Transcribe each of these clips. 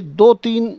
2-3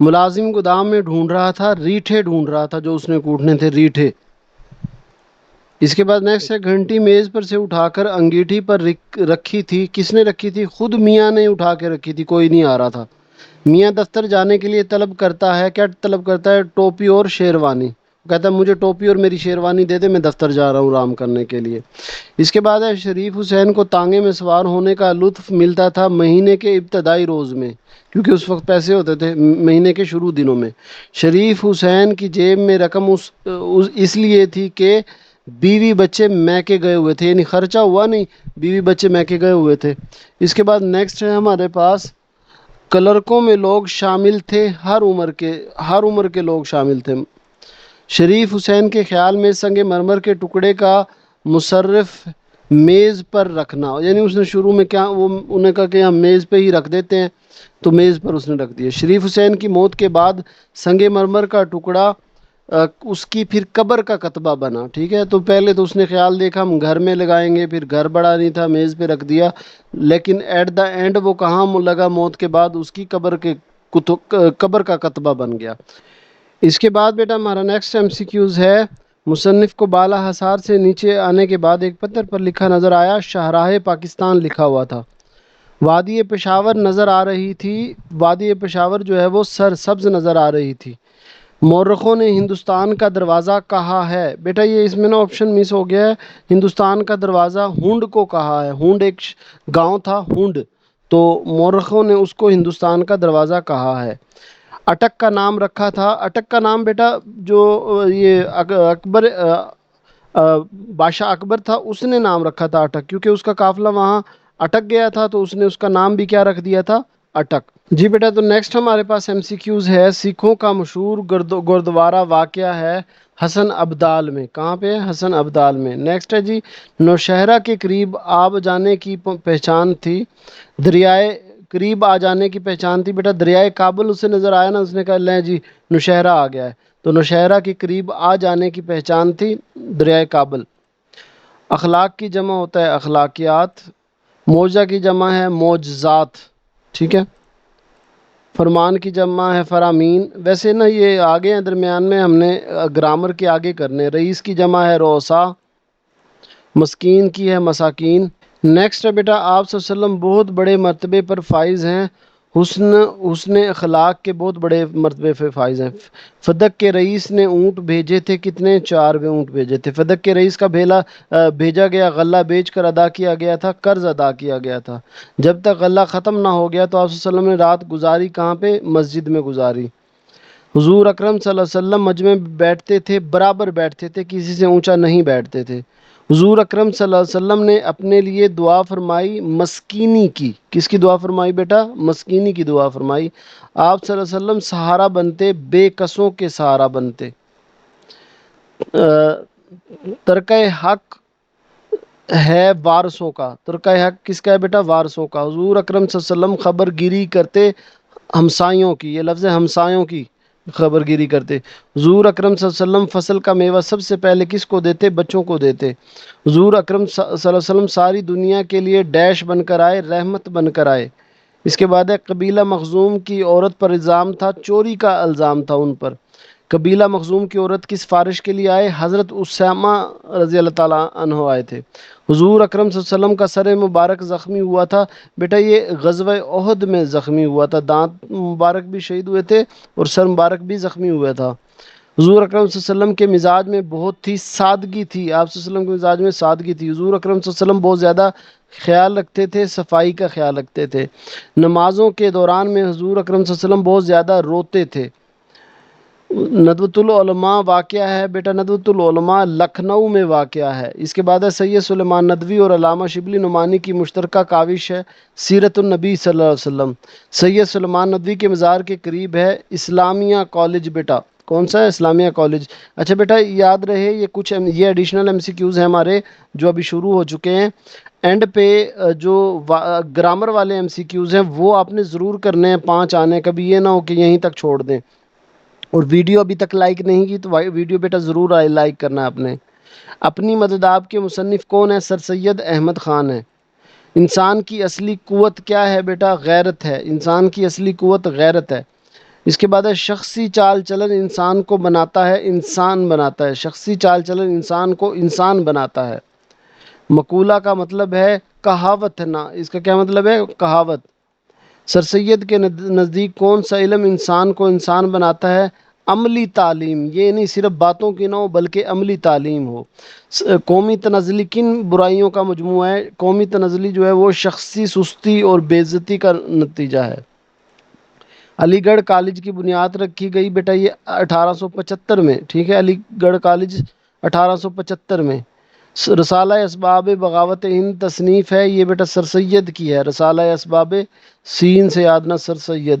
ملازم گودام میں ڈھونڈ رہا تھا، ریٹھے ڈھونڈ رہا تھا جو اس نے کوٹنے تھے، ریٹھے۔ اس کے بعد نیکسٹ ہے، گھنٹی میز پر سے اٹھا کر انگیٹھی پر رکھی تھی، کس نے رکھی تھی؟ خود میاں نے اٹھا کے رکھی تھی، کوئی نہیں آ رہا تھا۔ میاں دفتر جانے کے لیے طلب کرتا ہے، کیا طلب کرتا ہے؟ ٹوپی اور شیروانی، کہتا ہے مجھے ٹوپی اور میری شیروانی دے دے، میں دفتر جا رہا ہوں آرام کرنے کے لیے۔ اس کے بعد ہے، شریف حسین کو تانگے میں سوار ہونے کا لطف ملتا تھا مہینے کے ابتدائی روز میں، کیونکہ اس وقت پیسے ہوتے تھے مہینے کے شروع دنوں میں۔ شریف حسین کی جیب میں رقم اس لیے تھی کہ بیوی بچے میکے گئے ہوئے تھے، یعنی خرچہ ہوا نہیں، بیوی بچے میکے گئے ہوئے تھے۔ اس کے بعد نیکسٹ ہے ہمارے پاس، کلرکوں میں لوگ شامل تھے، ہر عمر کے لوگ شامل تھے۔ شریف حسین کے خیال میں سنگ مرمر کے ٹکڑے کا مصرف میز پر رکھنا، یعنی اس نے شروع میں کیا وہ انہوں نے کہا کہ ہم میز پہ ہی رکھ دیتے ہیں، تو میز پر اس نے رکھ دیا۔ شریف حسین کی موت کے بعد سنگ مرمر کا ٹکڑا اس کی پھر قبر کا کتبہ بنا، ٹھیک ہے۔ تو پہلے تو اس نے خیال دیکھا ہم گھر میں لگائیں گے، پھر گھر بڑا نہیں تھا، میز پہ رکھ دیا، لیکن ایٹ دا اینڈ وہ کہاں لگا؟ موت کے بعد اس کی قبر کا کتبہ بن گیا۔ اس کے بعد بیٹا ہمارا نیکسٹ ایم سی کیوز ہے، مصنف کو بالا حصار سے نیچے آنے کے بعد ایک پتھر پر لکھا نظر آیا، شاہراہ پاکستان لکھا ہوا تھا۔ وادی پشاور نظر آ رہی تھی، وادی پشاور جو ہے وہ سبز نظر آ رہی تھی۔ مورخوں نے ہندوستان کا دروازہ کہا ہے، بیٹا یہ اس میں نا آپشن مس ہو گیا ہے، ہندوستان کا دروازہ ہونڈ کو کہا ہے، ہونڈ ایک گاؤں تھا ہونڈ، تو مورخوں نے اس کو ہندوستان کا دروازہ کہا ہے۔ اٹک کا نام رکھا تھا، اٹک کا نام بیٹا جو یہ اکبر بادشاہ اکبر تھا اس نے نام رکھا تھا اٹک، کیونکہ اس کا قافلہ وہاں اٹک گیا تھا تو اس نے اس کا نام بھی کیا رکھ دیا تھا؟ اٹک۔ جی بیٹا تو نیکسٹ ہمارے پاس ایم سی کیوز ہے، سکھوں کا مشہور گردوارہ واقع ہے حسن ابدال میں، کہاں پہ ہے؟ حسن ابدال میں۔ نیکسٹ ہے جی، نوشہرہ کے قریب آب جانے کی پہچان تھی، دریائے قریب آ جانے کی پہچان تھی، بیٹا دریائے کابل اسے نظر آیا نا، اس نے کہا لیں جی نوشہرہ آ گیا ہے، تو نوشہرہ کے قریب آ جانے کی پہچان تھی دریائے کابل۔ اخلاق کی جمع ہوتا ہے اخلاقیات، موجہ کی جمع ہے معجزات، ٹھیک ہے۔ فرمان کی جمع ہے فرامین، ویسے نا یہ آگے ہیں درمیان میں، ہم نے گرامر کے آگے کرنے۔ رئیس کی جمع ہے رؤسا، مسکین کی ہے مساکین۔ نیکسٹ ہے بیٹا، آپ صلی اللہ علیہ وسلم بہت بڑے مرتبے پر فائز ہیں، حسن اخلاق کے بہت بڑے مرتبے پہ فائز ہیں۔ فدق کے رئیس نے اونٹ بھیجے تھے، کتنے؟ 4 اونٹ بھیجے تھے۔ فدق کے رئیس کا بھیجا گیا غلہ بیچ کر ادا کیا گیا تھا، قرض ادا کیا گیا تھا۔ جب تک غلہ ختم نہ ہو گیا تو آپ صلی اللہ علیہ وسلم نے رات گزاری کہاں پہ؟ مسجد میں گزاری۔ حضور اکرم صلی اللہ علیہ وسلم مجمع میں بیٹھتے تھے، برابر بیٹھتے تھے، کسی سے اونچا نہیں بیٹھتے تھے۔ حضور اکرم صلی اللہ علیہ وسلم نے اپنے لیے دعا فرمائی مسکینی کی، کس کی دعا فرمائی بیٹا؟ مسکینی کی دعا فرمائی۔ آپ صلی اللہ علیہ وسلم سہارا بنتے، بے کسوں کے سہارا بنتے۔ ترکہ حق ہے وارثوں کا، ترکہ حق کس کا ہے بیٹا؟ وارثوں کا۔ حضور اکرم صلی اللہ علیہ وسلم خبر گیری کرتے ہمسایوں کی، یہ لفظ ہے ہمسایوں کی خبر گیری کرتے۔ حضور اکرم صلی اللہ علیہ وسلم فصل کا میوہ سب سے پہلے کس کو دیتے؟ بچوں کو دیتے۔ حضور اکرم صلی اللہ علیہ وسلم ساری دنیا کے لیے ڈیش بن کر آئے، رحمت بن کر آئے۔ اس کے بعد ہے، قبیلہ مخزوم کی عورت پر الزام تھا، چوری کا الزام تھا ان پر۔ قبیلہ مخزوم کی عورت کس فارش کے لیے آئے؟ حضرت اسامہ رضی اللہ تعالیٰ عنہ آئے تھے۔ حضور اکرم صلی اللہ علیہ وسلم کا سر مبارک زخمی ہوا تھا، بیٹا یہ غزوہ احد میں زخمی ہوا تھا، دانت مبارک بھی شہید ہوئے تھے اور سر مبارک بھی زخمی ہوا تھا۔ حضور اکرم صلی اللہ علیہ وسلم کے مزاج میں بہت تھی سادگی تھی، آپ صلی اللہ علیہ وسلم کے مزاج میں سادگی تھی۔ حضور اکرم صلی اللہ علیہ وسلم بہت زیادہ خیال رکھتے تھے، صفائی کا خیال رکھتے تھے۔ نمازوں کے دوران میں حضور اکرم صلی اللہ علیہ وسلم بہت زیادہ روتے تھے۔ ندوۃ العلماء واقعہ ہے بیٹا، ندوۃ العلماء لکھنؤ میں واقعہ ہے۔ اس کے بعد ہے، سید سلیمان ندوی اور علامہ شبلی نعمانی کی مشترکہ کاوش ہے سیرت النبی صلی اللہ علیہ وسلم۔ سید سلیمان ندوی کے مزار کے قریب ہے اسلامیہ کالج، بیٹا کون سا ہے؟ اسلامیہ کالج۔ اچھا بیٹا یاد رہے یہ کچھ یہ ایڈیشنل ایم سی کیوز ہیں ہمارے جو ابھی شروع ہو چکے ہیں، اینڈ پہ جو گرامر والے ایم سی کیوز ہیں وہ آپ نے ضرور کرنے ہیں، 5 آنے، کبھی یہ نہ ہو کہ یہیں تک چھوڑ دیں۔ اور ویڈیو ابھی تک لائک نہیں کی تو ویڈیو بیٹا ضرور لائک کرنا ہے آپ نے۔ اپنی مدد آپ کے مصنف کون ہے؟ سر سید احمد خان ہے۔ انسان کی اصلی قوت کیا ہے بیٹا؟ غیرت ہے، انسان کی اصلی قوت غیرت ہے۔ اس کے بعد ہے شخصی چال چلن انسان کو بناتا ہے، انسان بناتا ہے، شخصی چال چلن انسان کو انسان بناتا ہے۔ مقولہ کا مطلب ہے کہاوت نا، اس کا کیا مطلب ہے؟ کہاوت۔ سر سید کے نزدیک کون سا علم انسان کو انسان بناتا ہے؟ عملی تعلیم، یہ نہیں صرف باتوں کی نہ ہو بلکہ عملی تعلیم ہو۔ قومی تنزلی کن برائیوں کا مجموعہ ہے؟ قومی تنزلی جو ہے وہ شخصی سستی اور بے عزتی کا نتیجہ ہے۔ علی گڑھ کالج کی بنیاد رکھی گئی بیٹا یہ 1875 میں، ٹھیک ہے، علی گڑھ کالج 1875 میں۔ رسالہ اسباب بغاوت ہند تصنیف ہے، یہ بیٹا سر سید کی ہے، رسالہ اسباب سین سے یادنا سر سید۔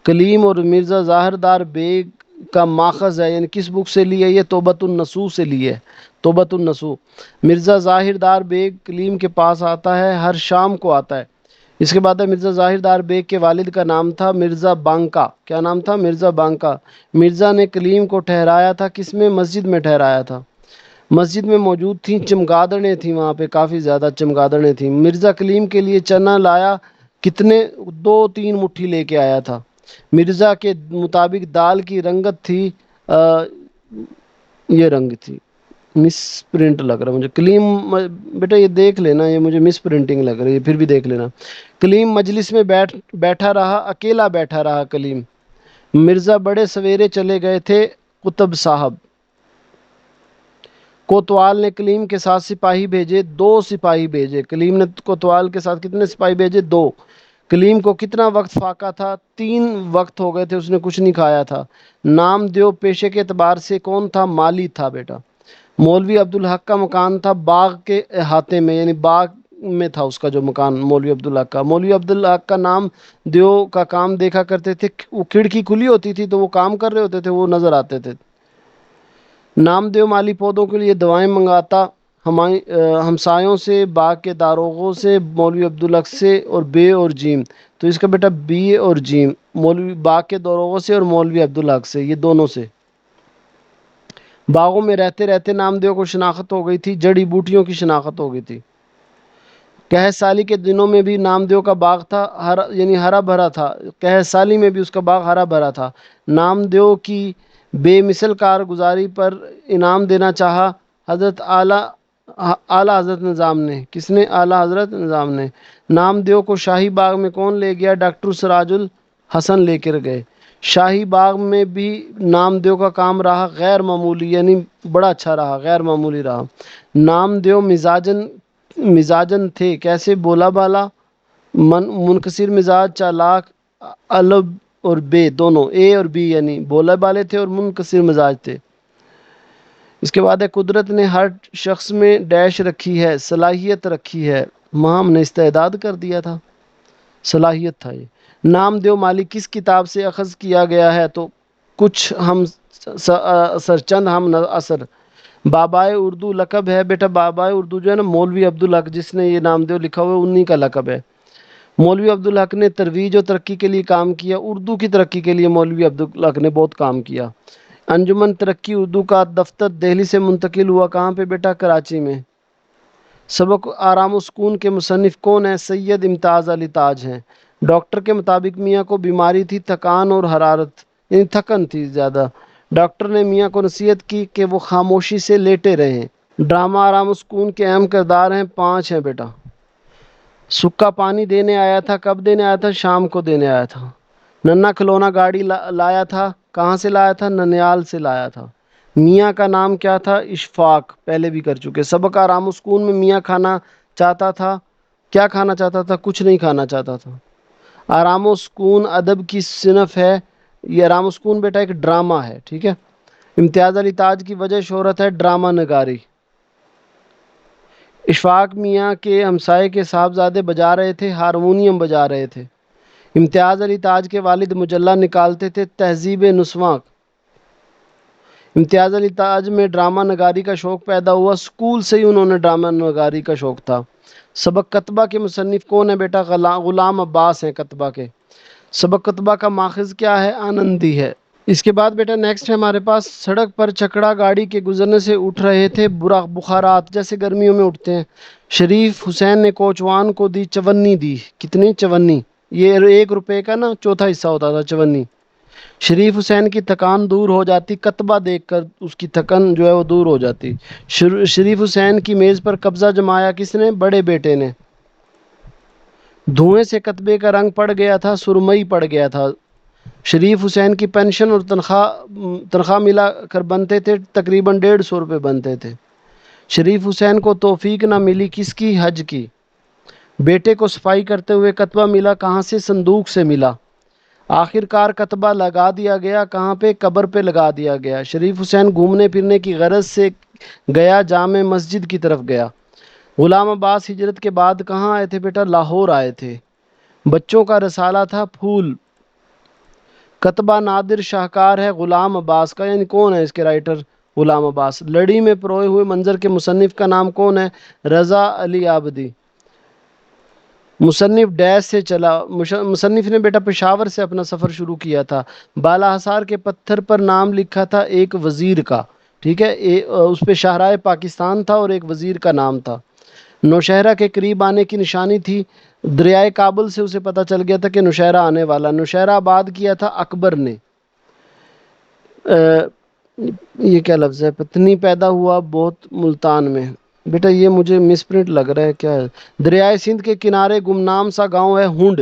کلیم اور مرزا ظاہر دار بیگ کا ماخذ ہے، یعنی کس بک سے لی ہے؟ یہ توبۃ النصوح سے لی ہے، توبۃ النصوح۔ مرزا ظاہر دار بیگ کلیم کے پاس آتا ہے، ہر شام کو آتا ہے۔ اس کے بعد ہے مرزا ظاہر دار بیگ کے والد کا نام تھا مرزا بانکا، کیا نام تھا؟ مرزا بانکا۔ مرزا نے کلیم کو ٹھہرایا تھا کس میں؟ مسجد میں ٹھہرایا تھا۔ مسجد میں موجود تھیں چمگادڑیں تھیں، وہاں پہ کافی زیادہ چمگادڑیں تھیں۔ مرزا کلیم کے لیے چنا لایا کتنے؟ 2-3 مٹھی لے کے آیا تھا۔ مرزا کے مطابق دال کی رنگت تھی یہ رنگ تھی، مس پرنٹ لگ رہا مجھے کلیم، بیٹا یہ دیکھ لینا، یہ مجھے مس پرنٹنگ لگ رہی ہے، پھر بھی دیکھ لینا۔ کلیم مجلس میں بیٹھا رہا، اکیلا بیٹھا رہا کلیم۔ مرزا بڑے سویرے چلے گئے تھے، قطب صاحب۔ کوتوال نے کلیم کے ساتھ سپاہی بھیجے، 2 سپاہی بھیجے۔ کلیم نے کوتوال کے ساتھ کتنے سپاہی بھیجے؟ 2۔ کلیم کو کتنا وقت فاقہ تھا؟ 3 وقت ہو گئے تھے، اس نے کچھ نہیں کھایا تھا۔ نام دیو پیشے کے اعتبار سے کون تھا؟ مالی تھا بیٹا۔ مولوی عبدالحق کا مکان تھا باغ کے احاطے میں، یعنی باغ میں تھا اس کا جو مکان مولوی عبدالحق کا۔ مولوی عبدالحق کا نام دیو کا کام دیکھا کرتے تھے، وہ کھڑکی کھلی ہوتی تھی تو وہ کام کر رہے ہوتے تھے، وہ نظر آتے تھے۔ نام دیو مالی پودوں کے لیے دوائیں منگاتا، ہمسایوں سے، باغ کے داروغوں سے، مولوی عبدالحق سے، اور بے اور جیم، تو اس کا بیٹا بی اور جیم، مولوی باغ کے داروغوں سے اور مولوی عبدالحق سے، یہ دونوں سے۔ باغوں میں رہتے رہتے نامدیو کو شناخت ہو گئی تھی، جڑی بوٹیوں کی شناخت ہو گئی تھی۔ کہہ سالی کے دنوں میں بھی نامدیو کا باغ تھا یعنی ہرا بھرا تھا، کہہ سالی میں بھی اس کا باغ ہرا بھرا تھا۔ نامدیو کی بے مثل کارگزاری پر انعام دینا چاہا حضرت اعلیٰ حضرت نظام نے۔ کس نے؟ اعلیٰ حضرت نظام نے۔ نامدیو کو شاہی باغ میں کون لے گیا؟ ڈاکٹر سراج الحسن لے کر گئے۔ شاہی باغ میں بھی نامدیو کا کام رہا غیر معمولی، یعنی بڑا اچھا رہا، غیر معمولی رہا۔ نامدیو مزاجن تھے کیسے؟ بولا بالا، منکسر مزاج، چالاک، الب اور بے، دونوں اے اور بی، یعنی بولا بالے تھے اور منکسر مزاج تھے۔ اس کے بعد ہے قدرت نے ہر شخص میں ڈیش رکھی ہے، صلاحیت رکھی ہے، ہم نے استعداد کر دیا تھا، صلاحیت تھا یہ۔ نام دیو مالی کس کتاب سے اخذ کیا گیا ہے؟ تو کچھ ہم اثر، چند ہم اثر۔ بابائے اردو لقب ہے بیٹا، بابائے اردو جو ہے نا مولوی عبدالحق، جس نے یہ نام دیو لکھا ہوا ہے انہی کا لقب ہے۔ مولوی عبدالحق نے ترویج و ترقی کے لیے کام کیا، اردو کی ترقی کے لیے مولوی عبدالحق نے بہت کام کیا۔ انجمن ترقی اردو کا دفتر دہلی سے منتقل ہوا کہاں پہ بیٹا؟ کراچی میں۔ سبق آرام و سکون کے مصنف کون ہیں؟ سید امتیاز علی تاج ہیں۔ ڈاکٹر کے مطابق میاں کو بیماری تھی تھکان اور حرارت، یعنی تھکن تھی زیادہ۔ ڈاکٹر نے میاں کو نصیحت کی کہ وہ خاموشی سے لیٹے رہیں۔ ڈرامہ آرام و سکون کے اہم کردار ہیں، 5 ہیں بیٹا۔ سکا پانی دینے آیا تھا، کب دینے آیا تھا؟ شام کو دینے آیا تھا۔ ننا کھلونا گاڑی لایا تھا، کہاں سے لایا تھا؟ ننیال سے لایا تھا۔ میاں کا نام کیا تھا؟ اشفاق، پہلے بھی کر چکے۔ سبق آرام و سکون میں میاں کھانا چاہتا تھا، کیا کھانا چاہتا تھا؟ کچھ نہیں کھانا چاہتا تھا۔ آرام و سکون ادب کی صنف ہے، یہ آرام و سکون بیٹا ایک ڈرامہ ہے، ٹھیک ہے۔ امتیاز علی تاج کی وجہ شہرت ہے ڈرامہ نگاری۔ اشفاق میاں کے ہمسائے کے صاحبزادے بجا رہے تھے، ہارمونیم بجا رہے تھے۔ امتیاز علی تاج کے والد مجلہ نکالتے تھے، تہذیب نسواں۔ امتیاز علی تاج میں ڈرامہ نگاری کا شوق پیدا ہوا، اسکول سے ہی انہوں نے ڈرامہ نگاری کا شوق تھا۔ سبق کتبہ کے مصنف کون ہے بیٹا؟ غلام عباس ہیں کتبہ کے۔ سبق کتبہ کا ماخذ کیا ہے؟ آنندی ہے۔ اس کے بعد بیٹا نیکسٹ ہے ہمارے پاس، سڑک پر چکڑا گاڑی کے گزرنے سے اٹھ رہے تھے بخارات، جیسے گرمیوں میں اٹھتے ہیں۔ شریف حسین نے کوچوان کو دی چونی دی، کتنی؟ چونی، یہ 1 روپے کا نا چوتھا حصہ ہوتا تھا چونی۔ شریف حسین کی تھکان دور ہو جاتی، کتبہ دیکھ کر اس کی تھکن جو ہے وہ دور ہو جاتی۔ شریف حسین کی میز پر قبضہ جمایا کس نے؟ بڑے بیٹے نے۔ دھوئیں سے کتبے کا رنگ پڑ گیا تھا، سرمئی پڑ گیا تھا۔ شریف حسین کی پینشن اور تنخواہ ملا کر بنتے تھے تقریباً 150 روپے بنتے تھے۔ شریف حسین کو توفیق نہ ملی کس کی؟ حج کی۔ بیٹے کو صفائی کرتے ہوئے کتبہ ملا کہاں سے؟ صندوق سے ملا۔ آخر کار کتبہ لگا دیا گیا کہاں پہ؟ قبر پہ لگا دیا گیا۔ شریف حسین گھومنے پھرنے کی غرض سے گیا، جامع مسجد کی طرف گیا۔ غلام عباس ہجرت کے بعد کہاں آئے تھے بیٹا؟ لاہور آئے تھے۔ بچوں کا رسالہ تھا پھول۔ کتبہ نادر شاہکار ہے غلام عباس کا، یعنی کون ہے اس کے رائٹر؟ غلام عباس۔ لڑی میں پروئے ہوئے منظر کے مصنف کا نام کون ہے؟ رضا علی آبدی۔ مصنف ڈیش سے چلا، مصنف نے بیٹا پشاور سے اپنا سفر شروع کیا تھا۔ بالا حصار کے پتھر پر نام لکھا تھا ایک وزیر کا، ٹھیک ہے، اس پہ شاہراہ پاکستان تھا اور ایک وزیر کا نام تھا۔ نوشہرہ کے قریب آنے کی نشانی تھی، دریائے کابل سے اسے پتہ چل گیا تھا کہ نوشہرہ آنے والا۔ نوشہرہ آباد کیا تھا اکبر نے۔ یہ کیا لفظ ہے؟ پتنی پیدا ہوا بہت ملتان میں، بیٹا یہ مجھے مس پرنٹ لگ رہا ہے، کیا ہے؟ دریائے سندھ کے کنارے گمنام سا گاؤں ہے ہنڈ۔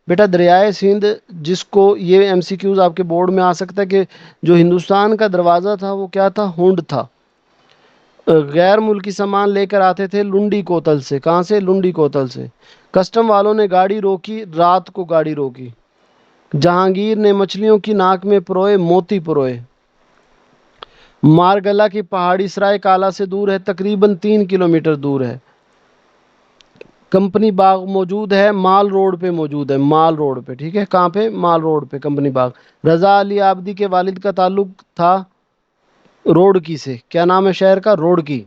بیٹا دریائے سندھ، جس کو یہ ایم سی کیوز آپ کے بورڈ میں آ سکتا ہے کہ جو ہندوستان کا دروازہ تھا وہ کیا تھا؟ ہنڈ تھا۔ غیر ملکی سامان لے کر آتے تھے لنڈی کوتل سے۔ کہاں سے؟ لنڈی کوتل سے۔ کسٹم والوں نے گاڑی روکی، رات کو گاڑی روکی۔ جہانگیر نے مچھلیوں کی ناک میں پروئے موتی پروئے۔ مارگلہ کی پہاڑی سرائے کالا سے دور ہے، تقریباً 3 کلومیٹر دور ہے۔ کمپنی باغ موجود ہے، مال روڈ پہ موجود ہے، مال روڈ پہ، ٹھیک ہے، کہاں پہ؟ مال روڈ پہ کمپنی باغ۔ رضا علی آبدی کے والد کا تعلق تھا روڑکی سے۔ کیا نام ہے شہر کا؟ روڑکی۔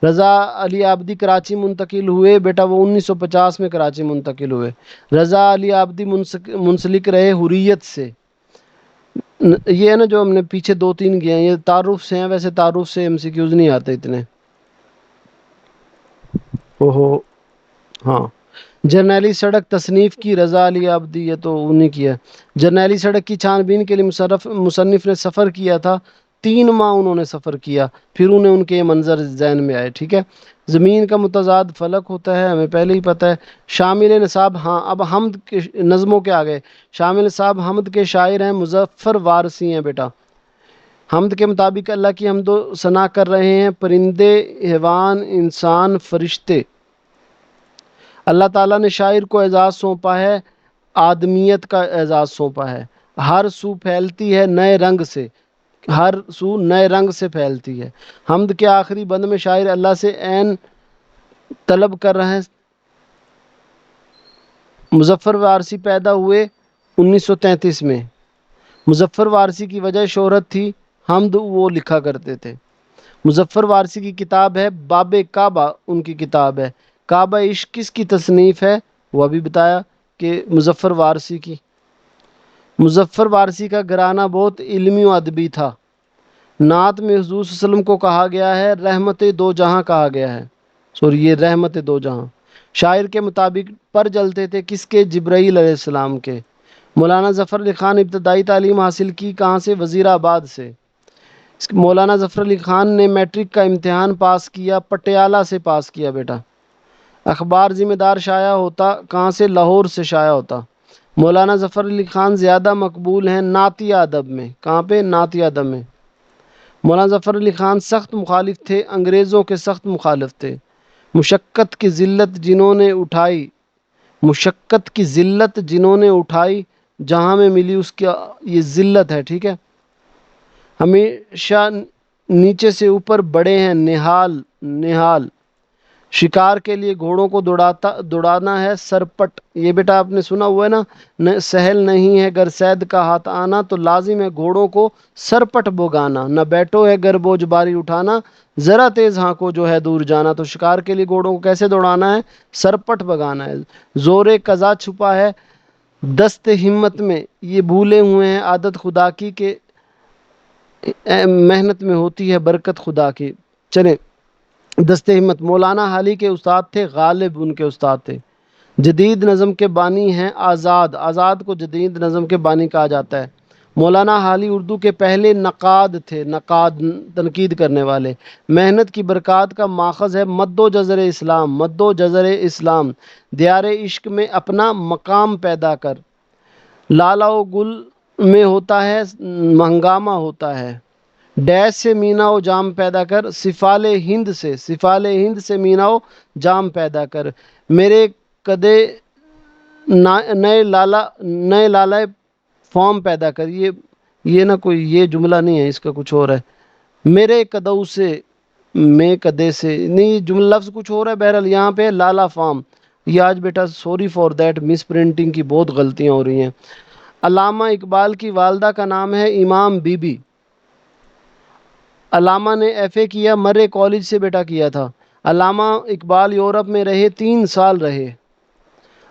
رضا علی آبدی کراچی منتقل ہوئے، بیٹا وہ 1950 میں کراچی منتقل ہوئے۔ رضا علی آبدی منسلک رہے حریت سے۔ یہ ہے نا جو ہم نے پیچھے 2-3 کیے ہیں، یہ تعارف سے ہیں، ویسے تعارف سے ایم سی کیوز نہیں آتے اتنے۔ اوہو ہاں، جرنیلی سڑک تصنیف کی رضا علی آبدی، یہ تو انہیں کی ہے۔ جرنیلی سڑک کی چھان بین کے لیے مصنف نے سفر کیا تھا، 3 ماہ انہوں نے سفر کیا، پھر انہیں ان کے یہ منظر ذہن میں آئے، ٹھیک ہے۔ زمین کا متضاد فلک ہوتا ہے، ہمیں پہلے ہی پتہ ہے۔ شامل نصاب، ہاں اب حمد کے نظموں کے آگئے۔ شامل نصاب حمد کے شاعر ہیں، مظفر وارثی ہیں بیٹا۔ حمد کے مطابق اللہ کی حمد و ثنا کر رہے ہیں پرندے، حیوان، انسان، فرشتے۔ اللہ تعالیٰ نے شاعر کو اعزاز سونپا ہے، آدمیت کا اعزاز سونپا ہے۔ ہر سو پھیلتی ہے نئے رنگ سے، ہر سو نئے رنگ سے پھیلتی ہے۔ حمد کے آخری بند میں شاعر اللہ سے عین طلب کر رہے ہیں۔ مظفر وارثی پیدا ہوئے 1933 میں۔ مظفر وارثی کی وجہ شہرت تھی، حمد وہ لکھا کرتے تھے۔ مظفر وارثی کی کتاب ہے باب کعبہ، ان کی کتاب ہے۔ کعبہ عشق کس کی تصنیف ہے؟ وہ ابھی بتایا کہ مظفر وارثی کی۔ مظفر وارثی کا گھرانہ بہت علمی و ادبی تھا۔ نعت میں حضور صلی اللہ علیہ وسلم کو کہا گیا ہے رحمت دو جہاں، کہا گیا ہے، سوری یہ رحمت دو جہاں۔ شاعر کے مطابق پر جلتے تھے کس کے؟ جبرائیل علیہ السلام کے۔ مولانا ظفر علی خان ابتدائی تعلیم حاصل کی کہاں سے؟ وزیر آباد سے۔ مولانا ظفر علی خان نے میٹرک کا امتحان پاس کیا، پٹیالہ سے پاس کیا بیٹا۔ اخبار ذمہ دار شائع ہوتا کہاں سے؟ لاہور سے شائع ہوتا۔ مولانا ظفر علی خان زیادہ مقبول ہیں نعتیہ ادب میں، کہاں پہ؟ نعتیہ ادب میں۔ مولانا ظفر علی خان سخت مخالف تھے، انگریزوں کے سخت مخالف تھے۔ مشقت کی ذلت جنہوں نے اٹھائی، مشقت کی ذلت جنہوں نے اٹھائی، جہاں میں ملی اس کا یہ ذلت ہے، ٹھیک ہے۔ ہمیشہ نیچے سے اوپر بڑے ہیں، نہال نہال۔ شکار کے لیے گھوڑوں کو دوڑانا ہے سرپٹ، یہ بیٹا آپ نے سنا ہوا ہے نا، سہل نہیں ہے گر صید کا ہاتھ آنا، تو لازم ہے گھوڑوں کو سرپٹ بگانا۔ نہ بیٹھو ہے گر بوجھ باری اٹھانا، ذرا تیز ہانکو جو ہے دور جانا۔ تو شکار کے لیے گھوڑوں کو کیسے دوڑانا ہے؟ سرپٹ بگانا ہے۔ زور قضا چھپا ہے دست ہمت میں، یہ بھولے ہوئے ہیں عادت خدا کی کہ محنت میں ہوتی ہے برکت خدا کی۔ چلیں، دست ہمت مولانا حالی کے استاد تھے، غالب ان کے استاد تھے۔ جدید نظم کے بانی ہیں آزاد، آزاد کو جدید نظم کے بانی کہا جاتا ہے۔ مولانا حالی اردو کے پہلے نقاد تھے، نقاد تنقید کرنے والے۔ محنت کی برکات کا ماخذ ہے مد و جزر اسلام، مد و جزر اسلام، دیار عشق میں اپنا مقام پیدا کر، لالا و گل میں ہوتا ہے ہنگامہ ہوتا ہے، ڈیش سے مینا و جام پیدا کر، سفال ہند سے مینا و جام پیدا کر، میرے کدے نئے لالہ فارم پیدا کر۔ یہ نہ کوئی یہ جملہ نہیں ہے، اس کا کچھ اور ہے، میرے کدو سے، میں کدے سے نہیں، یہ جملہ لفظ کچھ اور ہے، بہرحال یہاں پہ لالا فارم۔ یہ آج بیٹا sorry for that, misprinting کی بہت غلطیاں ہو رہی ہیں۔ علامہ اقبال کی والدہ کا نام ہے امام بی بی۔ علامہ نے ایف اے کیا مرے کالج سے بیٹا کیا تھا۔ علامہ اقبال یورپ میں رہے، 3 سال رہے۔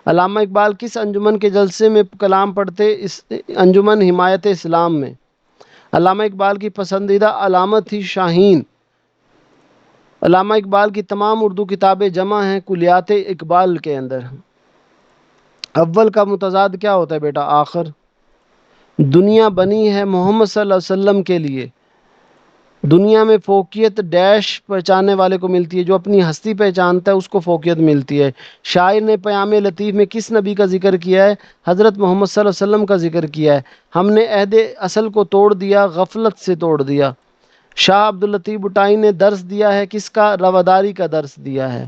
علامہ اقبال کس انجمن کے جلسے میں کلام پڑھتے؟ انجمن حمایت اسلام میں۔ علامہ اقبال کی پسندیدہ علامت تھی شاہین۔ علامہ اقبال کی تمام اردو کتابیں جمع ہیں کلیات اقبال کے اندر۔ اول کا متضاد کیا ہوتا ہے بیٹا؟ آخر۔ دنیا بنی ہے محمد صلی اللہ علیہ وسلم کے لیے۔ دنیا میں فوقیت ڈیش پہچاننے والے کو ملتی ہے، جو اپنی ہستی پہچانتا ہے اس کو فوقیت ملتی ہے۔ شاعر نے پیام لطیف میں کس نبی کا ذکر کیا ہے؟ حضرت محمد صلی اللہ علیہ وسلم کا ذکر کیا ہے۔ ہم نے عہد اصل کو توڑ دیا، غفلت سے توڑ دیا۔ شاہ عبداللطیف بھٹائی نے درس دیا ہے کس کا؟ رواداری کا درس دیا ہے۔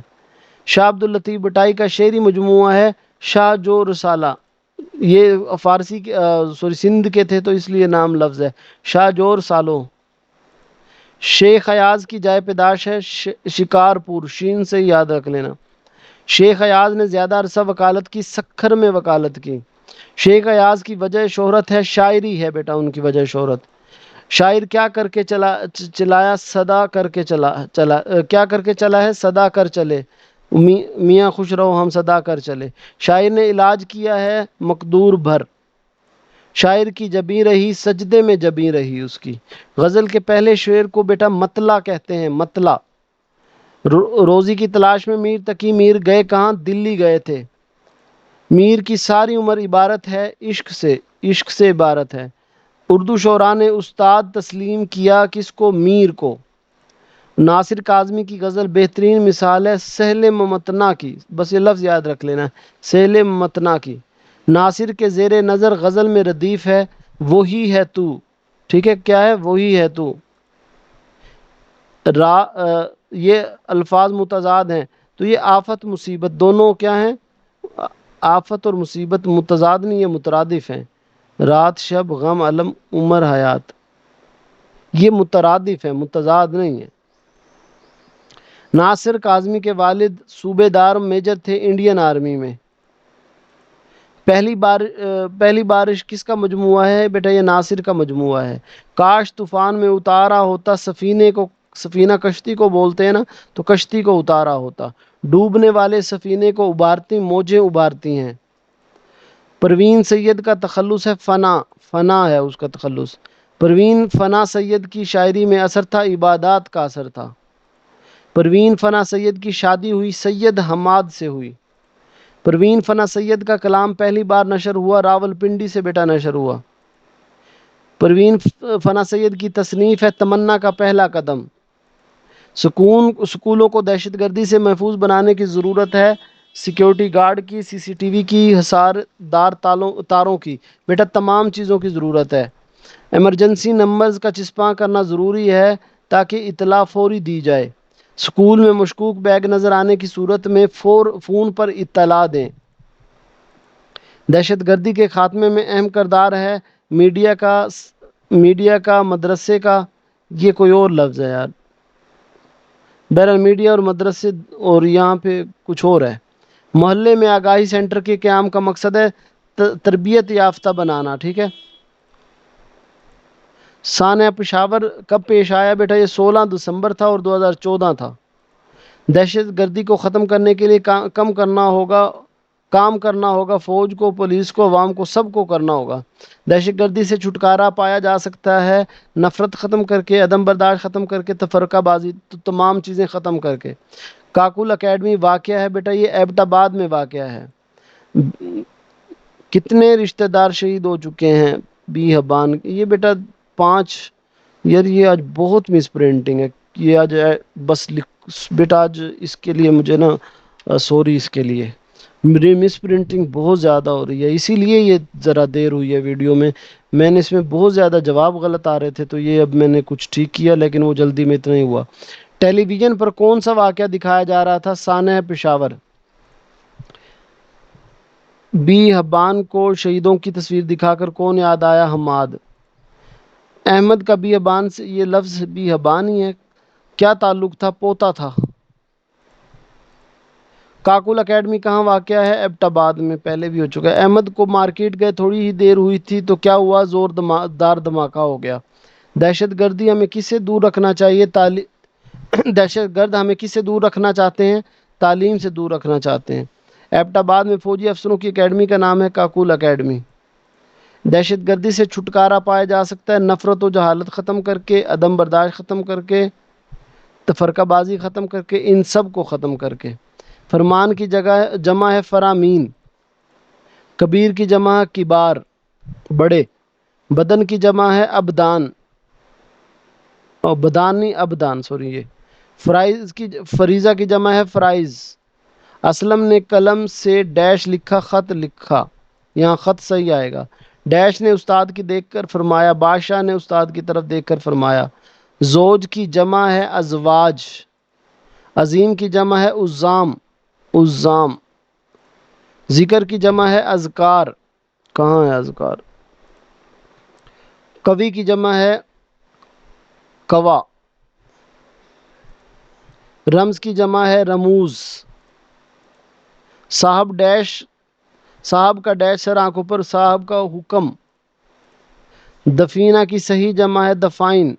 شاہ عبداللطیف بھٹائی کا شعری مجموعہ ہے شاہ جو رسالہ۔ یہ فارسی کے سندھ کے تھے تو اس لیے نام لفظ ہے، شاہ جو رسالو۔ شیخ ایاز کی جائے پیدائش ہے شکارپور، شین سے یاد رکھ لینا۔ شیخ ایاز نے زیادہ عرصہ وکالت کی، سکھر میں وکالت کی۔ شیخ ایاز کی وجہ شہرت ہے شاعری ہے بیٹا، ان کی وجہ شہرت۔ شاعر کیا کر کے چلایا صدا کر کے چلا کیا کر کے چلا ہے؟ صدا کر چلے، میاں خوش رہو ہم صدا کر چلے۔ شاعر نے علاج کیا ہے مقدور بھر۔ شاعر کی جبیں رہی سجدے میں، جبیں رہی اس کی۔ غزل کے پہلے شعر کو بیٹا مطلع کہتے ہیں، مطلع۔ روزی کی تلاش میں میر تقی میر گئے کہاں؟ دلی گئے تھے۔ میر کی ساری عمر عبارت ہے عشق سے، عشق سے عبارت ہے۔ اردو شعراء نے استاد تسلیم کیا کس کو؟ میر کو۔ ناصر کاظمی کی غزل بہترین مثال ہے سہل ممتنع کی، بس یہ لفظ یاد رکھ لینا، سہل ممتنع کی۔ ناصر کے زیر نظر غزل میں ردیف ہے وہی ہے تو، ٹھیک ہے، کیا ہے؟ وہی ہے تو۔ یہ الفاظ متضاد ہیں تو یہ آفت مصیبت دونوں کیا ہیں؟ آفت اور مصیبت متضاد نہیں، یہ مترادف ہیں۔ رات شب غم علم عمر حیات، یہ مترادف ہیں، متضاد نہیں ہیں۔ ناصر کاظمی کے والد صوبے دار میجر تھے انڈین آرمی میں۔ پہلی بارش کس کا مجموعہ ہے بیٹا؟ یہ ناصر کا مجموعہ ہے۔ کاش طوفان میں اتارا ہوتا سفینے کو، سفینہ کشتی کو بولتے ہیں نا، تو کشتی کو اتارا ہوتا۔ ڈوبنے والے سفینے کو ابارتی موجیں ابارتی ہیں۔ پروین سید کا تخلص ہے فنا، فنا ہے اس کا تخلص۔ پروین فنا سید کی شاعری میں اثر تھا عبادات کا اثر تھا۔ پروین فنا سید کی شادی ہوئی سید حماد سے ہوئی۔ پروین فنا سید کا کلام پہلی بار نشر ہوا راول پنڈی سے بیٹا نشر ہوا۔ پروین فنا سید کی تصنیف ہے تمنا کا پہلا قدم۔ سکولوں کو دہشت گردی سے محفوظ بنانے کی ضرورت ہے، سیکیورٹی گارڈ کی، سی سی ٹی وی کی، حصار دار تاروں کی، بیٹا تمام چیزوں کی ضرورت ہے۔ ایمرجنسی نمبرز کا چسپاں کرنا ضروری ہے تاکہ اطلاع فوری دی جائے۔ سکول میں مشکوک بیگ نظر آنے کی صورت میں فون پر اطلاع دیں۔ دہشت گردی کے خاتمے میں اہم کردار ہے میڈیا کا، مدرسے کا، یہ کوئی اور لفظ ہے یار، بہرحال میڈیا اور مدرسے، اور یہاں پہ کچھ اور ہے۔ محلے میں آگاہی سینٹر کے قیام کا مقصد ہے تربیت یافتہ بنانا، ٹھیک ہے۔ سانحہ پشاور کب پیش آیا بیٹا؟ یہ 16 دسمبر تھا اور 2014 تھا۔ دہشت گردی کو ختم کرنے کے لیے کام کرنا ہوگا، فوج کو، پولیس کو، عوام کو، سب کو کرنا ہوگا۔ دہشت گردی سے چھٹکارا پایا جا سکتا ہے نفرت ختم کر کے، عدم برداشت ختم کر کے، تفرقہ بازی، تو تمام چیزیں ختم کر کے۔ کاکل اکیڈمی واقعہ ہے بیٹا، یہ ایبٹ آباد میں واقعہ ہے۔ کتنے رشتہ دار شہید ہو چکے ہیں؟ بی ہبان، یہ بیٹا 5، یار یہ آج بہت مس پرنٹنگ ہے، یہ آج بس بیٹا آج اس کے لیے مجھے نا سوری اس کے لیے، میری مس پرنٹنگ بہت زیادہ ہو رہی ہے، اسی لیے یہ ذرا دیر ہوئی ہے ویڈیو میں نے اس میں بہت زیادہ جواب غلط آ رہے تھے، تو یہ اب میں نے کچھ ٹھیک کیا، لیکن وہ جلدی میں اتنا ہی ہوا۔ ٹیلی ویژن پر کون سا واقعہ دکھایا جا رہا تھا؟ سانحہ پشاور۔ بی حبان کو شہیدوں کی تصویر دکھا کر کون یاد آیا؟ حماد۔ احمد کا بی حبان سے، یہ لفظ بی حبان ہی ہے، کیا تعلق تھا؟ پوتا تھا۔ کاکل اکیڈمی کہاں واقع ہے؟ ایبٹ آباد میں، پہلے بھی ہو چکا ہے۔ احمد کو مارکیٹ گئے تھوڑی ہی دیر ہوئی تھی تو کیا ہوا؟ زوردار دھماکہ ہو گیا۔ دہشت گردی ہمیں کس سے دور رکھنا چاہیے؟ دہشت گرد ہمیں کس سے دور رکھنا چاہتے ہیں؟ تعلیم سے دور رکھنا چاہتے ہیں۔ ایبٹ آباد میں فوجی افسروں کی اکیڈمی کا نام ہے کاکول اکیڈمی۔ دہشت گردی سے چھٹکارا پایا جا سکتا ہے نفرت و جہالت ختم کر کے، عدم برداشت ختم کر کے، تفرقہ بازی ختم کر کے، ان سب کو ختم کر کے۔ فرمان کی جمع ہے فرامین۔ کبیر کی جمع ہے کبار، بڑے۔ بدن کی جمع ہے ابدان، اور بدان نہیں ابدان، سوری۔ یہ فریضہ کی جمع ہے فرائض۔ اسلم نے قلم سے ڈیش لکھا، خط لکھا، یہاں خط صحیح آئے گا۔ ڈیش نے استاد کی دیکھ کر فرمایا، بادشاہ نے استاد کی طرف دیکھ کر فرمایا۔ زوج کی جمع ہے ازواج۔ عظیم کی جمع ہے عظام، عظام۔ ذکر کی جمع ہے اذکار، کہاں ہے اذکار؟ قوی کی جمع ہے قوا۔ رمز کی جمع ہے رموز۔ صاحب ڈیش، صاحب کا ڈیش سر آنکھوں پر، صاحب کا حکم۔ دفینہ کی صحیح جمع ہے دفائن۔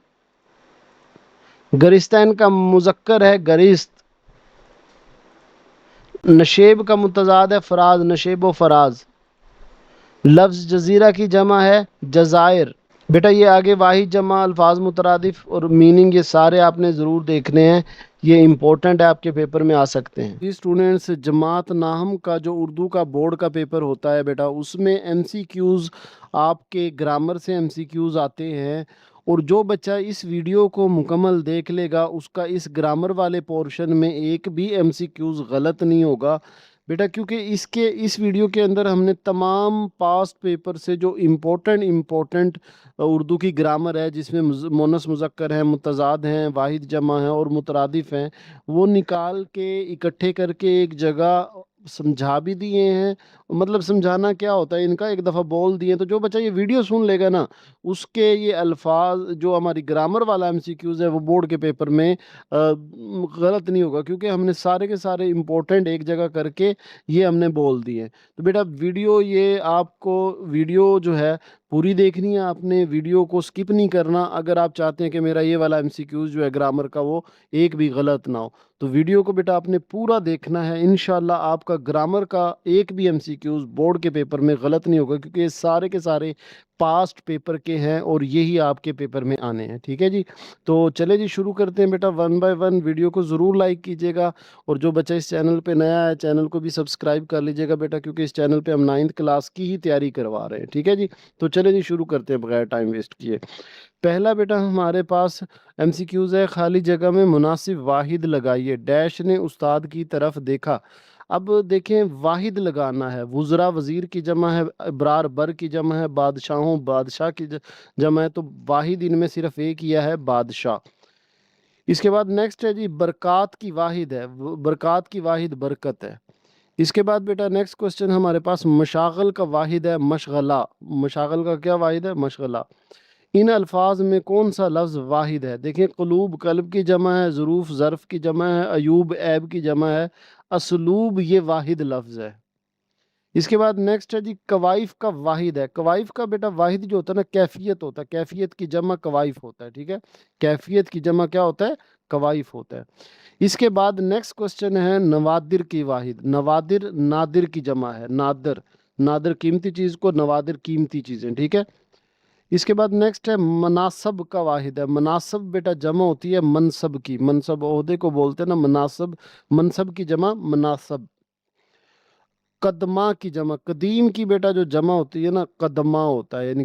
گرستین کا مذکر ہے گرست۔ نشیب کا متضاد ہے فراز، نشیب و فراز۔ لفظ جزیرہ کی جمع ہے جزائر۔ بیٹا یہ آگے واحد جمع، الفاظ مترادف اور میننگ، یہ سارے آپ نے ضرور دیکھنے ہیں، یہ امپورٹنٹ ہے، آپ کے پیپر میں آ سکتے ہیں۔ جی اسٹوڈنٹس، جماعت ناہم کا جو اردو کا بورڈ کا پیپر ہوتا ہے بیٹا، اس میں ایم سی کیوز آپ کے گرامر سے ایم سی کیوز آتے ہیں، اور جو بچہ اس ویڈیو کو مکمل دیکھ لے گا اس کا اس گرامر والے پورشن میں ایک بھی ایم سی کیوز غلط نہیں ہوگا بیٹا، کیونکہ اس ویڈیو کے اندر ہم نے تمام پاسٹ پیپر سے جو امپورٹنٹ اردو کی گرامر ہے، جس میں مونس مذکر ہیں، متضاد ہیں، واحد جمع ہیں اور مترادف ہیں، وہ نکال کے اکٹھے کر کے ایک جگہ سمجھا بھی دیے ہیں۔ مطلب سمجھانا کیا ہوتا ہے، ان کا ایک دفعہ بول دیے تو جو بچہ یہ ویڈیو سن لے گا نا، اس کے یہ الفاظ جو ہماری گرامر والا ایم سی کیوز ہے وہ بورڈ کے پیپر میں غلط نہیں ہوگا، کیونکہ ہم نے سارے کے سارے امپورٹنٹ ایک جگہ کر کے یہ ہم نے بول دیے۔ تو بیٹا ویڈیو، یہ آپ کو ویڈیو جو ہے پوری دیکھنی ہے، آپ نے ویڈیو کو سکپ نہیں کرنا، اگر آپ چاہتے ہیں کہ میرا یہ والا ایم سی کیوز جو ہے گرامر کا وہ ایک بھی غلط نہ ہو، تو ویڈیو کو بیٹا آپ نے پورا دیکھنا ہے، انشاءاللہ آپ کا گرامر کا ایک بھی ایم سی کیوز بورڈ کے پیپر میں غلط نہیں ہوگا، کیونکہ یہ سارے کے سارے پاسٹ پیپر کے ہیں اور یہی آپ کے پیپر میں آنے ہیں، ٹھیک ہے جی۔ تو چلے جی شروع کرتے ہیں بیٹا، 1 بائی 1 ویڈیو کو ضرور لائک کیجیے گا، اور جو بچہ اس چینل پہ نیا ہے چینل کو بھی سبسکرائب کر لیجیے گا بیٹا، کیونکہ اس چینل پہ ہم 9th کلاس کی ہی تیاری کروا رہے ہیں، ٹھیک ہے جی۔ تو چلے جی شروع کرتے ہیں بغیر ٹائم ویسٹ کیے۔ پہلا بیٹا ہمارے پاس ایم سی کیوز ہے، خالی جگہ میں مناسب واحد لگائیے۔ ڈیش نے استاد کی طرف دیکھا۔ اب دیکھیں واحد لگانا ہے، وزراء وزیر کی جمع ہے، ابرار بر کی جمع ہے، بادشاہوں بادشاہ کی جمع ہے، تو واحد ان میں صرف ایک ہی ہے، بادشاہ۔ اس کے بعد نیکسٹ ہے جی برکات کی واحد ہے، برکات کی واحد برکت ہے۔ اس کے بعد بیٹا نیکسٹ کوسچن ہمارے پاس مشاغل کا واحد ہے، مشغلہ۔ مشاغل کا کیا واحد ہے؟ مشغلہ۔ ان الفاظ میں کون سا لفظ واحد ہے؟ دیکھیں قلوب قلب کی جمع ہے، ظروف ظرف کی جمع ہے، ایوب عیب کی جمع ہے، اسلوب یہ واحد لفظ ہے۔ اس کے بعد نیکسٹ ہے جی کوائف کا واحد ہے۔ کوائف کا بیٹا واحد جو ہوتا ہے نا کیفیت ہوتا ہے، کیفیت کی جمع کوائف ہوتا ہے، ٹھیک ہے، کیفیت کی جمع کیا ہوتا ہے؟ کوائف ہوتا ہے۔ اس کے بعد نیکسٹ کوسچن ہے نوادر کی واحد۔ نوادر نادر کی جمع ہے، نادر، نادر قیمتی چیز کو، نوادر قیمتی چیزیں، ٹھیک ہے۔ اس کے بعد نیکسٹ ہے مناسب کا واحد ہے۔ مناسب بیٹا جمع ہوتی ہے منصب کی، منصب عہدے کو بولتے ہیں نا مناسب، منصب کی جمع مناسب۔ قدمہ کی جمع، قدیم کی بیٹا جو جمع ہوتی ہے نا قدمہ ہوتا ہے، یعنی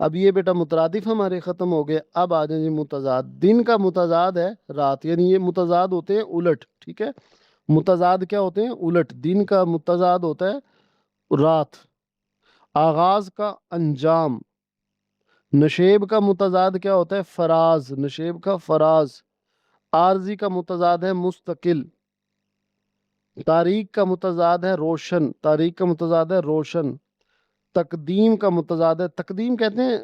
اب یہ بیٹا مترادف ہمارے ختم ہو گئے. اب آ جائیں جی متضاد. دن کا متضاد ہے رات، یعنی یہ متضاد ہوتے ہیں الٹ. ٹھیک ہے، متضاد کیا ہوتے ہیں؟ الٹ. دن کا متضاد ہوتا ہے رات. آغاز کا انجام. نشیب کا متضاد کیا ہوتا ہے؟ فراز. نشیب کا فراز. عارضی کا متضاد ہے مستقل. تاریک کا متضاد ہے روشن. تاریک کا متضاد ہے روشن. تقدیم کا متضاد ہے، تقدیم کہتے ہیں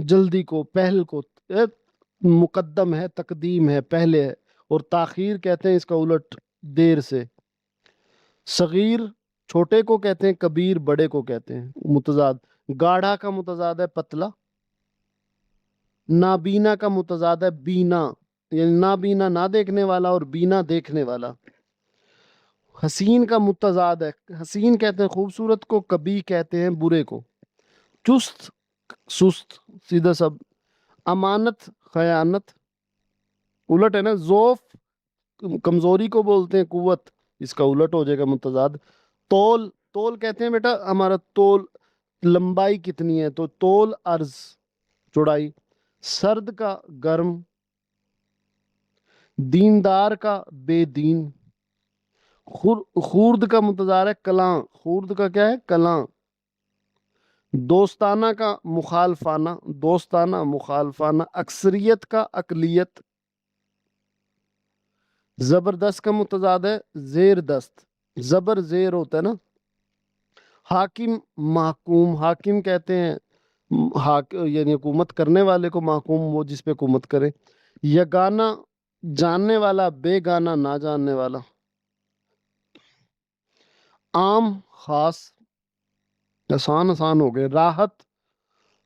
جلدی کو، پہل کو. مقدم ہے، تقدیم ہے، پہلے ہے. اور تاخیر کہتے ہیں اس کا الٹ، دیر سے. صغیر چھوٹے کو کہتے ہیں، کبیر بڑے کو کہتے ہیں. متضاد. گاڑھا کا متضاد ہے پتلا. نابینا کا متضاد ہے بینا، یعنی نابینا نہ دیکھنے والا اور بینا دیکھنے والا. حسین کا متضاد ہے، حسین کہتے ہیں خوبصورت کو، کبھی کہتے ہیں برے کو. چست سست، سیدھا سب. امانت خیانت، الٹ ہے نا. ضعف کمزوری کو بولتے ہیں، قوت، اس کا الٹ ہو جائے گا متضاد. تول، تول کہتے ہیں بیٹا ہمارا تول لمبائی کتنی ہے، تو تول عرض چوڑائی. سرد کا گرم. دیندار کا بے دین. خورد کا متضاد ہے کلاں. خورد کا کیا ہے؟ کلاں. دوستانہ کا مخالفانہ. دوستانہ مخالفانہ. اکثریت کا اقلیت. زبردست کا متضاد ہے زیر دست. زبر زیر ہوتا ہے نا. حاکم محکوم. حاکم کہتے ہیں یعنی حکومت کرنے والے کو، محکوم وہ جس پہ حکومت کرے. یگانہ جاننے والا، بے گانا نہ جاننے والا. عام خاص. آسان آسان ہو گئے. راحت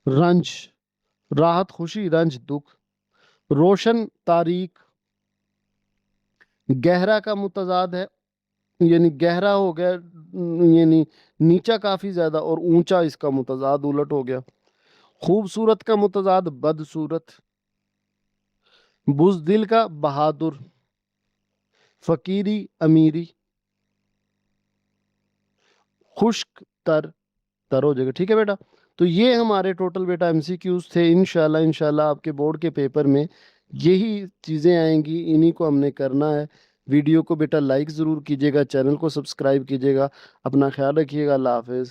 رنج. راحت خوشی، رنج دکھ. روشن تاریک. گہرا کا متضاد ہے، یعنی گہرا ہو گیا یعنی نیچا کافی زیادہ، اور اونچا اس کا متضاد الٹ ہو گیا. خوبصورت کا متضاد بدصورت. بزدل کا بہادر. فقیری امیری. خشک تر، تر ہو جائے گا. ٹھیک ہے بیٹا، تو یہ ہمارے ٹوٹل بیٹا ایم سی کیوز تھے. انشاءاللہ آپ کے بورڈ کے پیپر میں یہی چیزیں آئیں گی، انہی کو ہم نے کرنا ہے. ویڈیو کو بیٹا لائک ضرور کیجیے گا، چینل کو سبسکرائب کیجیے گا. اپنا خیال رکھیے گا. اللہ حافظ.